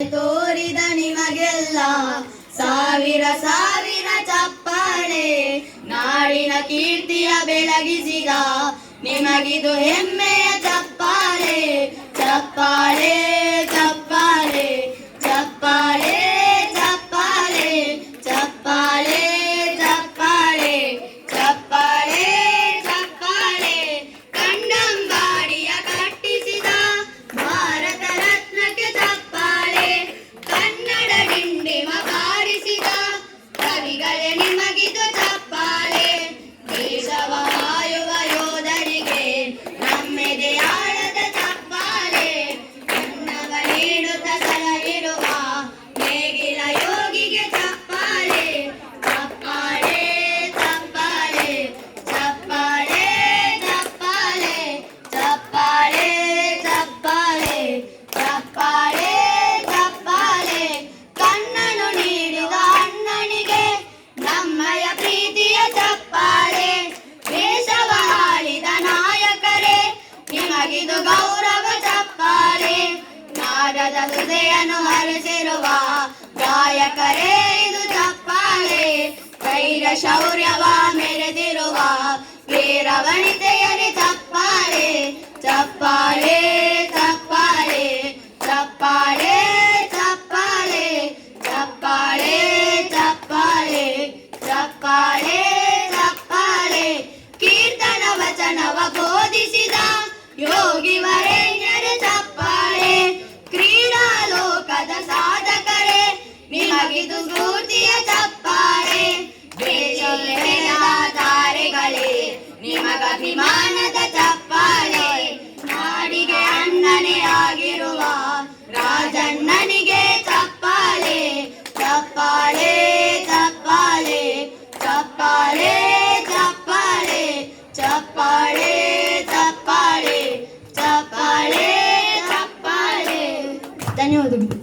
ತೋರಿದ ನಿಮಗೆಲ್ಲ ಸಾವಿರ ಸಾವಿರ ಚಪ್ಪಾಳೆ. ನಾಡಿನ ಕೀರ್ತಿಯ ಬೆಳಗಿಸಿದ ನಿಮಗಿದು ಹೆಮ್ಮೆಯ ಚಪ್ಪಾಳೆ. ಚಪ್ಪಾಳೆ ಚಪ್ಪಾಳೆ ಚಪ್ಪಾಳೆ ಚಪ್ಪಾಳೆ ಚಪ್ಪಾಳೆ ಚಪ್ಪಾಳೆ ಚಪ್ಪಾಳೆ ಚಪ್ಪಾಳೆ. ಕನ್ನಂಬಾಡಿಯ ಕಟ್ಟಿಸಿದ ಭಾರತ ರತ್ನಕ್ಕೆ ಚಪ್ಪಾಳೆ. ಕನ್ನಡ ಡಿಂಡಿಮ ಬಾರಿಸಿದ ಕವಿಗಳೇ ನಿಮಗಿದು ಚಪ್ಪಾಳೆ. ದೇಶವ ಕಾಯುವ ಯೋಧರಿಗೆ ನಮ್ಮೆದೆಯಾಳದ ಚಪ್ಪಾಳೆ. ಅನ್ನವ ನೀಡುತ್ತ ಸಲಹಿರುವ ನೇಗಿಲ ಯೋಗಿಗೆ ಚಪ್ಪಾಳೆ. ಚಪ್ಪಾಳೆ ಚಪ್ಪಾಳೆ ಚಪ್ಪಾಳೆ ಚಪ್ಪಾಳೆ ಚಪ್ಪಾಳೆ ಚಪ್ಪಾಳೆ ಚಪ್ಪಾಳೆ ಚಪ್ಪಾಳೆ. ಕಣ್ಣನು ನೀಡಿದ ಅಣ್ಣನಿಗೆ ನಮ್ಮಯ ಪ್ರೀತಿಯ ಚಪ್ಪಾಳೆ. ದೇಶವ ಆಳಿದ ನಾಯಕರೇ ನಿಮಗಿದು ಗೌರವ ಚಪ್ಪಾಳೆ. ನಾಡದ ಹೃದಯನು ಹರಿಸಿರುವ ಗಾಯಕರೇ ಇದು ಚಪ್ಪಾಳೆ. ವೈರ ಶೌರ್ಯವ ಮೆರೆದಿರುವ ವೀರ ವನಿತೆಯರೇ ಚಪ್ಪಾಳೆ. ಚಪ್ಪಾಳೆ ಚಪ್ಪಾಳೆ ಚಪ್ಪಾಳೆ ಚಪ್ಪಾಳೆ ಚಪ್ಪಾಳೆ ಚಪ್ಪಾಳೆ ಚಪ್ಪಾಳೆ ಚಪ್ಪಾಳೆ. ಕೀರ್ತನ ವಚನವ ಬೋಧಿಸಿದ ಯೋಗಿ ವರೇಣ್ಯರೇ ಚಪ್ಪಾಳೆ. ಕ್ರೀಡಾ ಲೋಕದ ಸಾಧಕರೇ ನಿಮಗಿದು ಸ್ಫೂರ್ತಿಯ ಚಪ್ಪಾಳೆ. ದೇಶದ ತಾರೆಗಳೇ ನಿಮಗಭಿಮಾನದ ಚಪ್ಪಾಳೆ. ನಾಡಿಗೆ ಅಣ್ಣನೇ ಆಗಿರುವ ರಾಜಣ್ಣನಿಗೆ ಚಪ್ಪಾಳೆ. ಚಪ್ಪಾಳೆ ಚಪ್ಪಾಳೆ ಚಪ್ಪಾಳೆ ಚಪ್ಪಾಳೆ ಚಪ್ಪಾಳೆ ಚಪ್ಪಾಳೆ ಚಪ್ಪಾಳೆ ಚಪ್ಪಾಳೆ. ಧನ್ಯವಾದಗಳು.